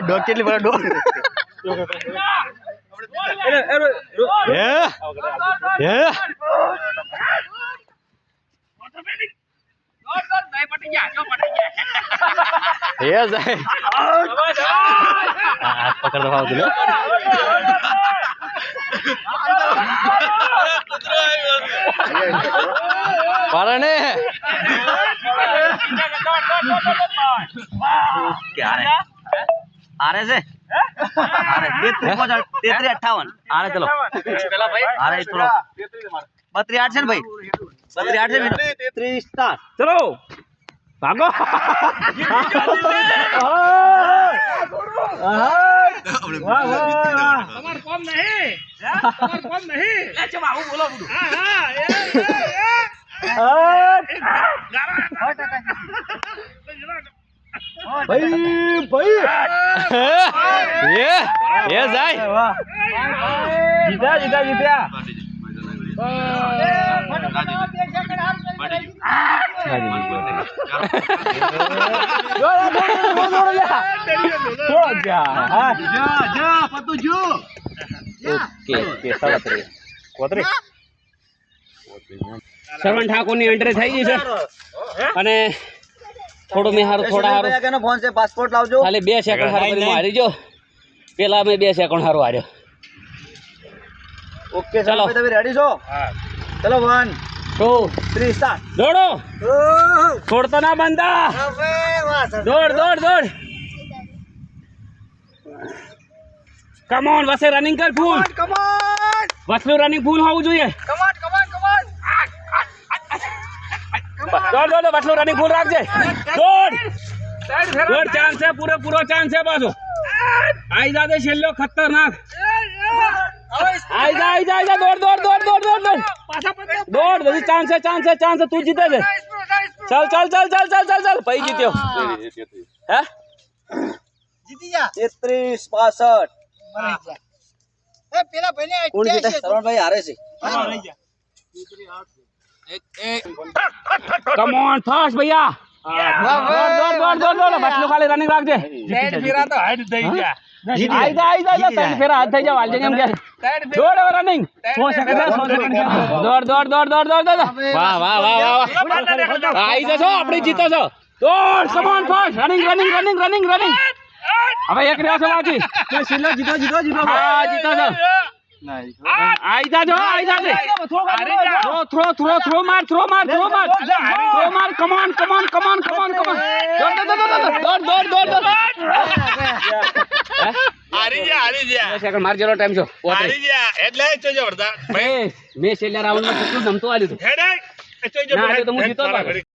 ડોક કેટલી બડા ડોક પકડ દો પારણે आरे से आरे 3358 आरे चलो आरे चलो 32 से भाई 32 से 30 स्टार चलो भागो वाह वाह તમાર કોમ નહીં તમાર કોમ નહીં લે ચમ આવું બોલો બધું હા भाई भाई ये जाए जीता जीता जीता श्रवण ठाकुर ની એન્ટ્રી થઈ ગઈ છે અને થોડું મેં હારું થોડા હારું કેનો ફોન છે પાસપોર્ટ લાવજો ખાલી 2 સેકન્ડ હારું કરી હારી જો પેલા મે 2 સેકન્ડ હારું હાર્યો ઓકે ચલો તમે રેડી છો હા ચલો 1 2 3 સ્ટાર્ટ દોડો છોડતો ના બંદા દોડ દોડ દોડ કમ ઓન વસે રનિંગ કર ફૂલ કમ ઓન વસલું રનિંગ ફૂલ હોવું જોઈએ come on come on come on દોડ દોડ વસલું રનિંગ ફૂલ રાખજે દોડ દોડ ચાન્સ છે પૂરો પૂરો ચાન્સ છે પાછો આઈ જા દે છેલ્લો ખતરનાક આઈ જા દોડ દોડ દોડ દોડ દોડ દોડ દોડ બધી ચાન્સ છે તું જીતે છે ચાલ ચાલ ચાલ ચાલ ચાલ ચાલ ચાલ પઈ જીત્યો હે જીતી જા 33 65 એ પેલા ભાઈને કોણ જીતે શરણભાઈ હારે છે કમ ઓન ફાસ્ટ ભૈયા દોડ દોડ દોડ દોડ બટલું ખાલી રનિંગ રાખજે સાઈડ ફેરા તો હાઈટ થઈ ગયા આઈ જા ત્રણ ફેરા હાથ થઈ જાવ હાલ જેમ કે દોડ રનિંગ 100 સેકન્ડ દોડ દોડ દોડ દોડ દોડ વાહ વાહ વાહ વાહ આઈ જશો આપણે જીતો છો દોડ come on fast running running running running running હવે એક રહ્યા છો બાકી છેલ્લો જીતો જીતો જીતો હા જીતો છો આઈ જાજો થ્રો થ્રો થ્રો માર થ્રો માર થ્રો માર થ્રો માર come on come on come on come on come on દોડ દોડ દોડ દોડ હારી જા સેકન્ડ માર જેલો ટાઈમ છો હારી જા એટલે તો જબરદસ્ત ભાઈ મે છેલ્લા રાઉન્ડ માં કેટલું નમતો આલ્યું તું હેડે તો ના તો હું જીતો